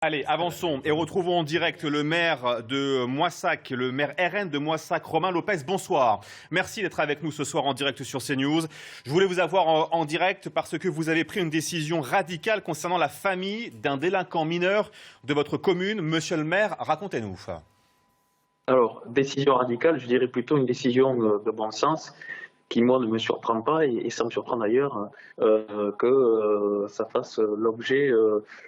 Allez, avançons et retrouvons en direct le maire de Moissac, le maire RN de Moissac, Romain Lopez. Bonsoir. Merci d'être avec nous ce soir en direct sur CNews. Je voulais vous avoir en direct parce que vous avez pris une décision radicale concernant la famille d'un délinquant mineur de votre commune. Monsieur le maire, racontez-nous. Alors, décision radicale, je dirais plutôt une décision de bon sens qui, moi, ne me surprend pas et ça me surprend d'ailleurs que ça fasse l'objet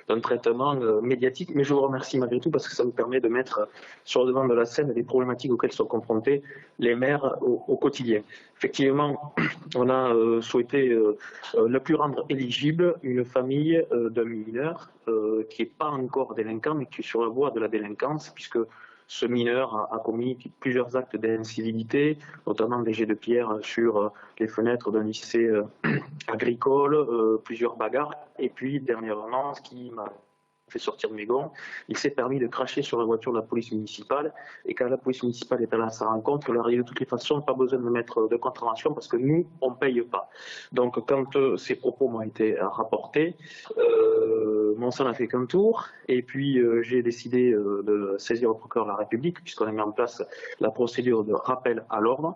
d'un traitement médiatique. Mais je vous remercie malgré tout parce que ça me permet de mettre sur le devant de la scène les problématiques auxquelles sont confrontés les maires au quotidien. Effectivement, on a souhaité ne plus rendre éligible une famille d'un mineur qui n'est pas encore délinquant mais qui est sur la voie de la délinquance puisque ce mineur a commis plusieurs actes d'incivilité, notamment des jets de pierre sur les fenêtres d'un lycée agricole, plusieurs bagarres. Et puis, dernièrement, ce qui m'a fait sortir de mes gonds, il s'est permis de cracher sur la voiture de la police municipale. Et quand la police municipale est allée à sa rencontre, il leur a dit de toutes les façons, pas besoin de me mettre de contravention parce que nous, on ne paye pas. Donc, quand ces propos m'ont été rapportés, mon sang n'a fait qu'un tour. Et puis, j'ai décidé de saisir le procureur de la République, puisqu'on a mis en place la procédure de rappel à l'ordre.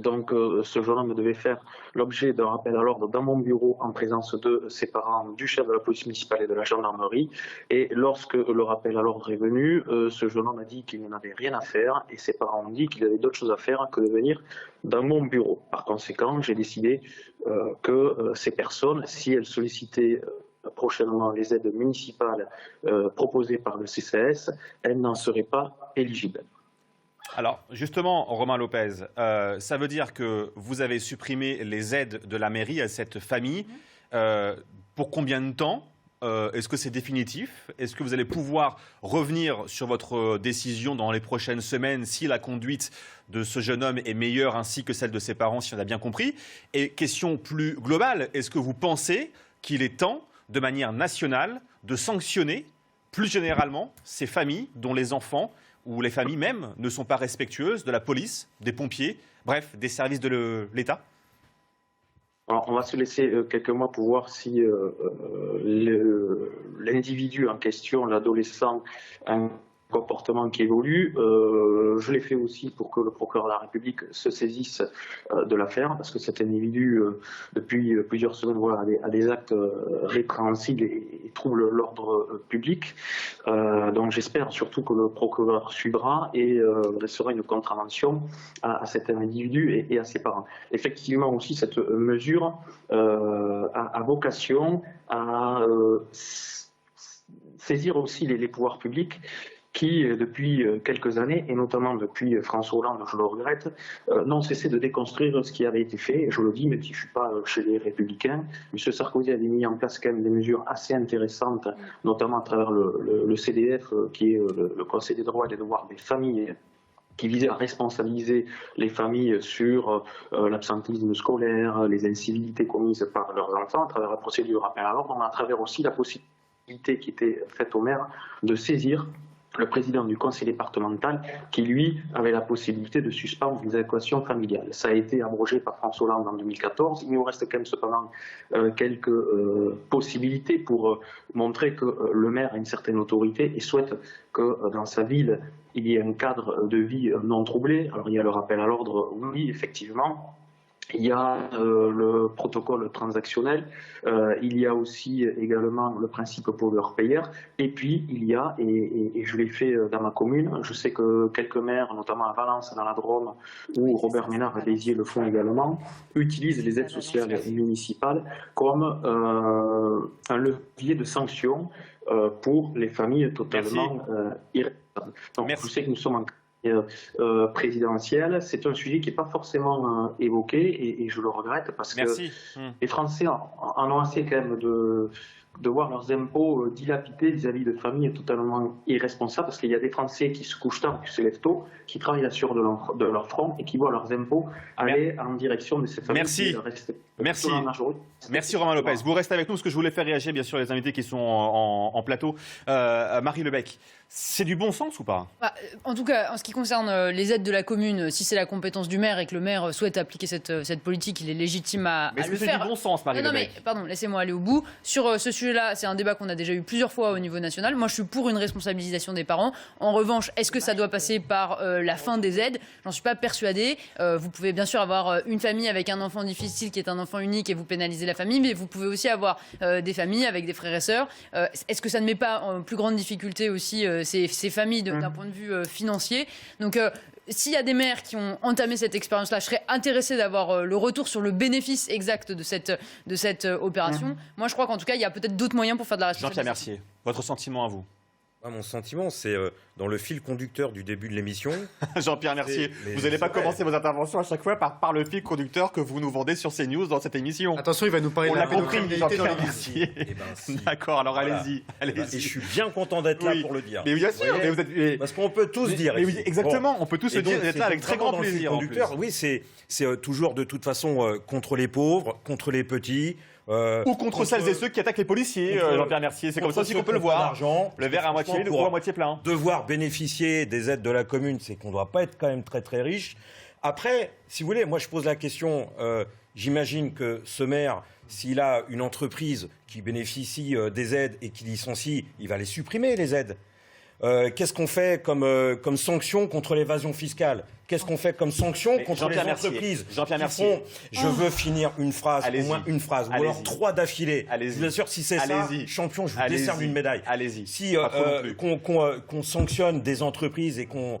Donc, ce jeune homme devait faire l'objet d'un rappel à l'ordre dans mon bureau en présence de ses parents, du chef de la police municipale et de la gendarmerie. Et lorsque le rappel à l'ordre est venu, ce jeune homme a dit qu'il n'en avait rien à faire et ses parents ont dit qu'il avait d'autres choses à faire que de venir dans mon bureau. Par conséquent, j'ai décidé que ces personnes, si elles sollicitaient prochainement les aides municipales proposées par le CCAS, elles n'en seraient pas éligibles. Alors, justement, Romain Lopez, ça veut dire que vous avez supprimé les aides de la mairie à cette famille. Pour combien de temps ? Est-ce que c'est définitif ? Est-ce que vous allez pouvoir revenir sur votre décision dans les prochaines semaines si la conduite de ce jeune homme est meilleure ainsi que celle de ses parents, si on a bien compris ? Et question plus globale, est-ce que vous pensez qu'il est temps, de manière nationale, de sanctionner plus généralement ces familles dont les enfants où les familles même ne sont pas respectueuses de la police, des pompiers, bref, des services de l'État? Alors, on va se laisser quelques mois pour voir si l'individu en question, l'adolescent, a un comportement qui évolue. Je l'ai fait aussi pour que le procureur de la République se saisisse de l'affaire, parce que cet individu, depuis plusieurs semaines, voilà, a des actes répréhensibles et trouble l'ordre public. Donc j'espère surtout que le procureur suivra et dressera une contravention à cet individu et à ses parents. Effectivement aussi, cette mesure a vocation à saisir aussi les pouvoirs publics qui, depuis quelques années, et notamment depuis François Hollande, je le regrette, n'ont cessé de déconstruire ce qui avait été fait. Et je le dis, même si je ne suis pas chez les Républicains, M. Sarkozy avait mis en place quand même des mesures assez intéressantes, notamment à travers le CDF, qui est le Conseil des droits et des devoirs des familles, qui visait à responsabiliser les familles sur l'absentéisme scolaire, les incivilités commises par leurs enfants, à travers la procédure rappel à l'ordre, mais à travers aussi la possibilité qui était faite aux maires de saisir le président du conseil départemental qui, lui, avait la possibilité de suspendre les allocations familiales. Ça a été abrogé par François Hollande en 2014. Il nous reste quand même cependant quelques possibilités pour montrer que le maire a une certaine autorité et souhaite que dans sa ville, il y ait un cadre de vie non troublé. Alors il y a le rappel à l'ordre, oui, effectivement. Il y a le protocole transactionnel, il y a aussi également le principe pollueur-payeur, et puis il y a, et je l'ai fait dans ma commune, je sais que quelques maires, notamment à Valence, dans la Drôme, où Robert Ménard et Béziers le font également, utilisent les aides sociales municipales comme un levier de sanction pour les familles totalement irresponsables. Donc je sais que nous sommes en présidentielle, c'est un sujet qui n'est pas forcément évoqué et je le regrette parce que les Français en ont assez quand même de voir leurs impôts dilapidés vis-à-vis de familles totalement irresponsables, parce qu'il y a des Français qui se couchent tard, qui se lèvent tôt, qui travaillent sur de leur front et qui voient leurs impôts aller en direction de ces familles. Merci Romain Lopez. Vous restez avec nous parce que je voulais faire réagir bien sûr les invités qui sont en plateau. Marie Lebec, c'est du bon sens ou pas? En tout cas, en ce qui concerne les aides de la commune, si c'est la compétence du maire et que le maire souhaite appliquer cette politique, il est légitime à le faire. C'est du bon sens, Marie Lebec. Mais pardon, laissez-moi aller au bout. Sur ce sujet sujet-là, c'est un débat qu'on a déjà eu plusieurs fois au niveau national. Moi, je suis pour une responsabilisation des parents. En revanche, est-ce que ça doit passer par la fin des aides? J'en suis pas persuadée. Vous pouvez bien sûr avoir une famille avec un enfant difficile qui est un enfant unique et vous pénalisez la famille, mais vous pouvez aussi avoir des familles avec des frères et sœurs. Est-ce que ça ne met pas en plus grande difficulté aussi ces familles d'un point de vue financier? Donc, s'il y a des maires qui ont entamé cette expérience-là, je serais intéressée d'avoir le retour sur le bénéfice exact de cette opération. Moi, je crois qu'en tout cas, il y a peut-être d'autres moyens pour faire de la responsabilité. Jean-Pierre Mercier, votre sentiment à vous? Mon sentiment, c'est dans le fil conducteur du début de l'émission. Jean-Pierre Mercier, vous n'allez pas commencer vos interventions à chaque fois par le fil conducteur que vous nous vendez sur CNews dans cette émission. Attention, il va nous parler de la pédocriminalité dans l'émission. D'accord, alors allez-y. Et je suis bien content d'être là pour le dire. Mais bien sûr, mais vous êtes... Parce qu'on peut tous dire. Oui, exactement, on peut tous le dire, d'être là avec très grand plaisir. Oui, c'est toujours de toute façon contre les pauvres, contre les petits. Ou contre celles et ceux qui attaquent les policiers, Jean-Pierre Mercier. C'est comme ça aussi qu'on peut le voir. Le verre à moitié vide ou à moitié plein. Devoir bénéficier des aides de la commune, c'est qu'on ne doit pas être quand même très très riche. Après, si vous voulez, moi je pose la question, j'imagine que ce maire, s'il a une entreprise qui bénéficie des aides et qui licencie, il va les supprimer, les aides. Qu'est-ce qu'on fait comme sanction contre l'évasion fiscale? Qu'est-ce qu'on fait comme sanction contre les entreprises Jean-Pierre Mercier. Je veux finir une phrase, au moins une phrase, ou alors 3 d'affilée. Bien sûr, si c'est ça, champion, je vous décerne une médaille. Allez-y. Si qu'on sanctionne des entreprises et qu'on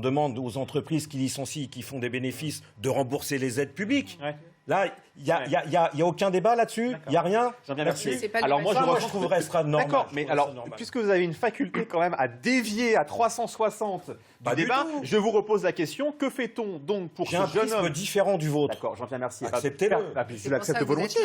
demande aux entreprises qui licencient, qui font des bénéfices, de rembourser les aides publiques. Ouais. Là, il n'y a aucun débat là-dessus. Il n'y a rien. Merci. Alors moi, je trouverais ça normal. D'accord, mais alors, puisque vous avez une faculté quand même à dévier à 360 du débat, je vous repose la question. Que fait-on donc pour ce jeune homme différent du vôtre? D'accord, Jean-Pierre Mercier. Acceptez-le. Je l'accepte volontiers.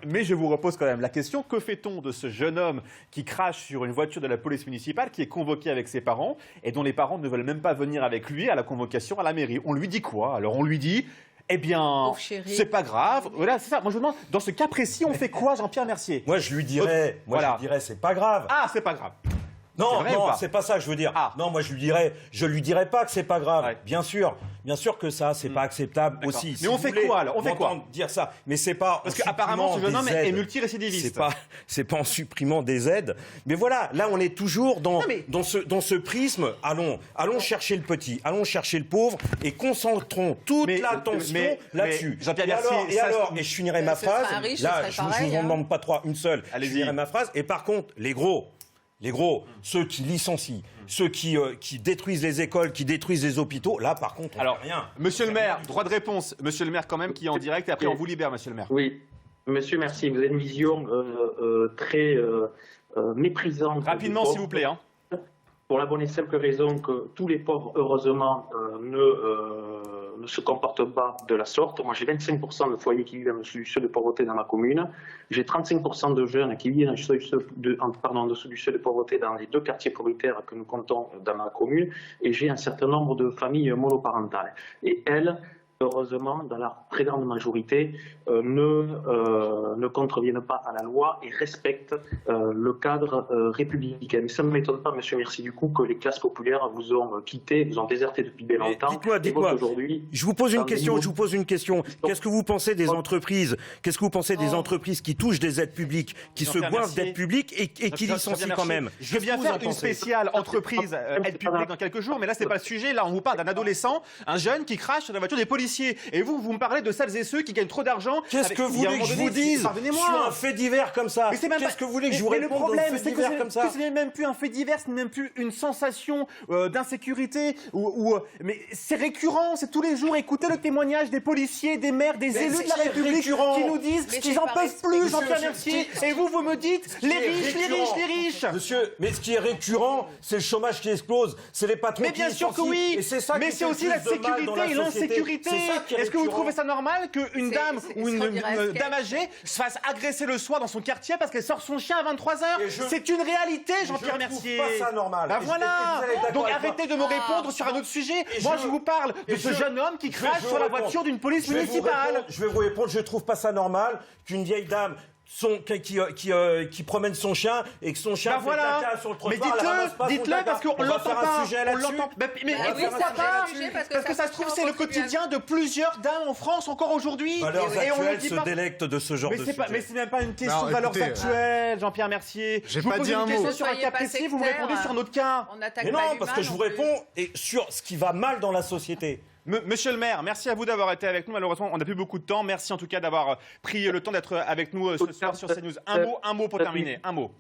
Mais je vous repose quand même la question. Que fait-on de ce jeune homme qui crache sur une voiture de la police municipale, qui est convoqué avec ses parents et dont les parents ne veulent même pas venir avec lui à la convocation à la mairie? On lui dit quoi? Alors on lui dit... Eh bien, c'est pas grave. Voilà, c'est ça. Moi, je me demande, dans ce cas précis, on fait quoi, Jean-Pierre Mercier? Moi, je lui dirais, c'est pas grave. Ah, c'est pas grave. Non, c'est pas ça que je veux dire. Ah. Non, moi, je lui dirais pas que c'est pas grave. Ouais. Bien sûr que ça, c'est pas acceptable aussi. Mais si on fait quoi, alors? On fait quoi? Dire ça. Mais c'est pas. Parce qu'apparemment, ce jeune homme est multirécidiviste. C'est pas en supprimant des aides. Mais voilà, là, on est toujours dans ce prisme. Allons chercher le petit, allons chercher le pauvre et concentrons toute l'attention là-dessus. Jean-Pierre Mercier, et je finirai ma phrase. Là, je vous en demande pas 3, une seule. Je finirai ma phrase. Et par contre, les gros, ceux qui licencient, ceux qui détruisent les écoles, qui détruisent les hôpitaux, là, par contre, on fait rien. Monsieur le maire, droit de réponse. Monsieur le maire, quand même, qui est en direct, et après, on vous libère, monsieur le maire. Oui, monsieur, merci. Vous avez une vision très méprisante. Rapidement, s'il vous plaît. Pour la bonne et simple raison que tous les pauvres, heureusement, ne se comportent pas de la sorte. Moi, j'ai 25% de foyers qui vivent en dessous du seuil de pauvreté dans ma commune. J'ai 35% de jeunes qui vivent en dessous du seuil de pauvreté dans les 2 quartiers prioritaires que nous comptons dans ma commune. Et j'ai un certain nombre de familles monoparentales. Et elles, heureusement, dans la très grande majorité, ne contreviennent pas à la loi et respectent le cadre républicain. Mais ça ne m'étonne pas, monsieur Mercier, du coup, que les classes populaires vous ont quitté, vous ont déserté depuis bien longtemps. Dites-moi. Je vous pose une question. Qu'est-ce que vous pensez des entreprises? Qu'est-ce que vous pensez des entreprises qui touchent des aides publiques, qui se goinfrent d'aides publiques et qui licencient quand même? Je viens faire une spéciale entreprise aide publique dans quelques jours, mais là, c'est pas le sujet. Là, on vous parle d'un adolescent, un jeune qui crache sur la voiture des policiers. Et vous me parlez de celles et ceux qui gagnent trop d'argent. Qu'est-ce que vous voulez que je vous dise sur un fait divers comme ça? Qu'est-ce que vous voulez que je vous réponde? Le problème, c'est que ce n'est même plus un fait divers, ce n'est même plus une sensation d'insécurité. Mais c'est récurrent, c'est tous les jours. Écoutez le témoignage des policiers, des maires, des élus de la République qui nous disent qu'ils n'en peuvent plus, Jean-Pierre Mercier. Et vous me dites les riches. Monsieur, mais ce qui est récurrent, c'est le chômage qui explose, c'est les patrons qui licencient. Mais bien sûr que oui. Mais c'est aussi la sécurité et l'insécurité. Est-ce que vous trouvez ça normal qu'une dame ou une dame âgée se fasse agresser le soir dans son quartier parce qu'elle sort son chien à 23h? C'est une réalité, Jean-Pierre Mercier. Je trouve pas ça normal. Ben voilà. Donc arrêtez de me répondre sur un autre sujet. Moi, je vous parle de ce jeune homme qui crache sur la voiture d'une police municipale. Je vais vous répondre, je trouve pas ça normal qu'une vieille dame qui promène son chien et que son chien Bah fait voilà. caca sur le Mais trottoir, elle ramasse pas son dites-le caca. parce qu'on On va l'entend faire un pas. sujet On là-dessus. l'entend. Mais oui, pourquoi ça pas fait un sujet Parce que ça se trouve c'est le quotidien de plusieurs dames en France encore aujourd'hui. Valeurs Et on ne actuelles dit se pas. délectent de ce genre Mais de c'est pas, sujet. mais c'est même pas une question Non, de valeurs écoutez, actuelles, Jean-Pierre Mercier. J'ai Je vous pas pose dit une un question mot. sur un Soyez cas pas précis, vous me sectaire. répondez sur notre cas. On n'attaque Mais non, pas parce l'humain que je vous non plus. réponds et sur ce qui va mal dans la société. Monsieur le maire, merci à vous d'avoir été avec nous. Malheureusement, on n'a plus beaucoup de temps. Merci en tout cas d'avoir pris le temps d'être avec nous ce soir sur CNews. Un mot pour terminer. Un mot.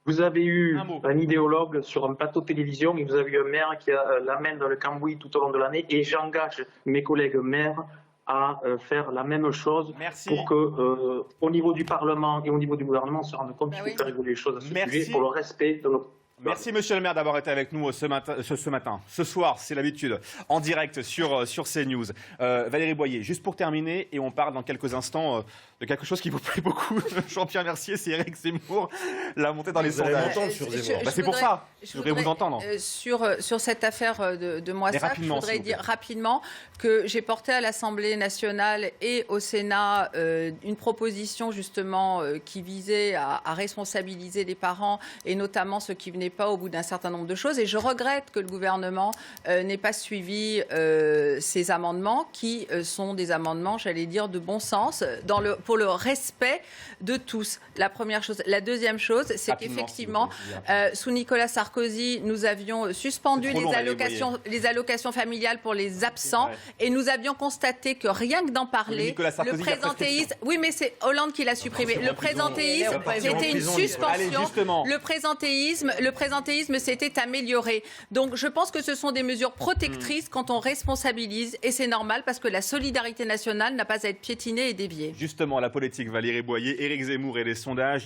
Vous avez eu Un mot. un idéologue sur un plateau de télévision et vous avez eu un maire qui a la main dans le cambouis tout au long de l'année et j'engage mes collègues maires à faire la même chose Merci. pour que, au niveau du Parlement et au niveau du gouvernement, on se rende compte qu'il faut oui. faire évoluer les choses à ce Merci. sujet pour le respect de notre... Merci Monsieur le maire d'avoir été avec nous ce soir, c'est l'habitude, en direct sur CNews. Valérie Boyer, juste pour terminer, et on parle dans quelques instants de quelque chose qui vous plaît beaucoup, Jean-Pierre Mercier, c'est Éric Zemmour, la montée dans les Vous allez sondages. m'entendre sur Zemmour. Bah, c'est pour ça, je voudrais vous entendre. Sur cette affaire de Moissach, je rapidement, voudrais s'il vous plaît. dire rapidement que j'ai porté à l'Assemblée nationale et au Sénat une proposition justement qui visait à responsabiliser les parents et notamment ceux qui venaient pas au bout d'un certain nombre de choses. Et je regrette que le gouvernement n'ait pas suivi ces amendements qui sont des amendements, j'allais dire, de bon sens pour le respect de tous. La première chose. La deuxième chose, c'est Rapidement, qu'effectivement, s'il vous plaît. sous Nicolas Sarkozy, nous avions suspendu C'est trop long, les allocations familiales pour les absents Ouais. et nous avions constaté que rien que d'en Mais parler, Nicolas Sarkozy, le il y a présentéisme, oui mais c'est Hollande qui l'a supprimé. Le présentéisme, Il va partir en c'était une prison, Nicolas. suspension. Allez, justement. Le présentéisme s'était amélioré. Donc je pense que ce sont des mesures protectrices quand on responsabilise et c'est normal parce que la solidarité nationale n'a pas à être piétinée et déviée. Justement, la politique, Valérie Boyer, Éric Zemmour et les sondages.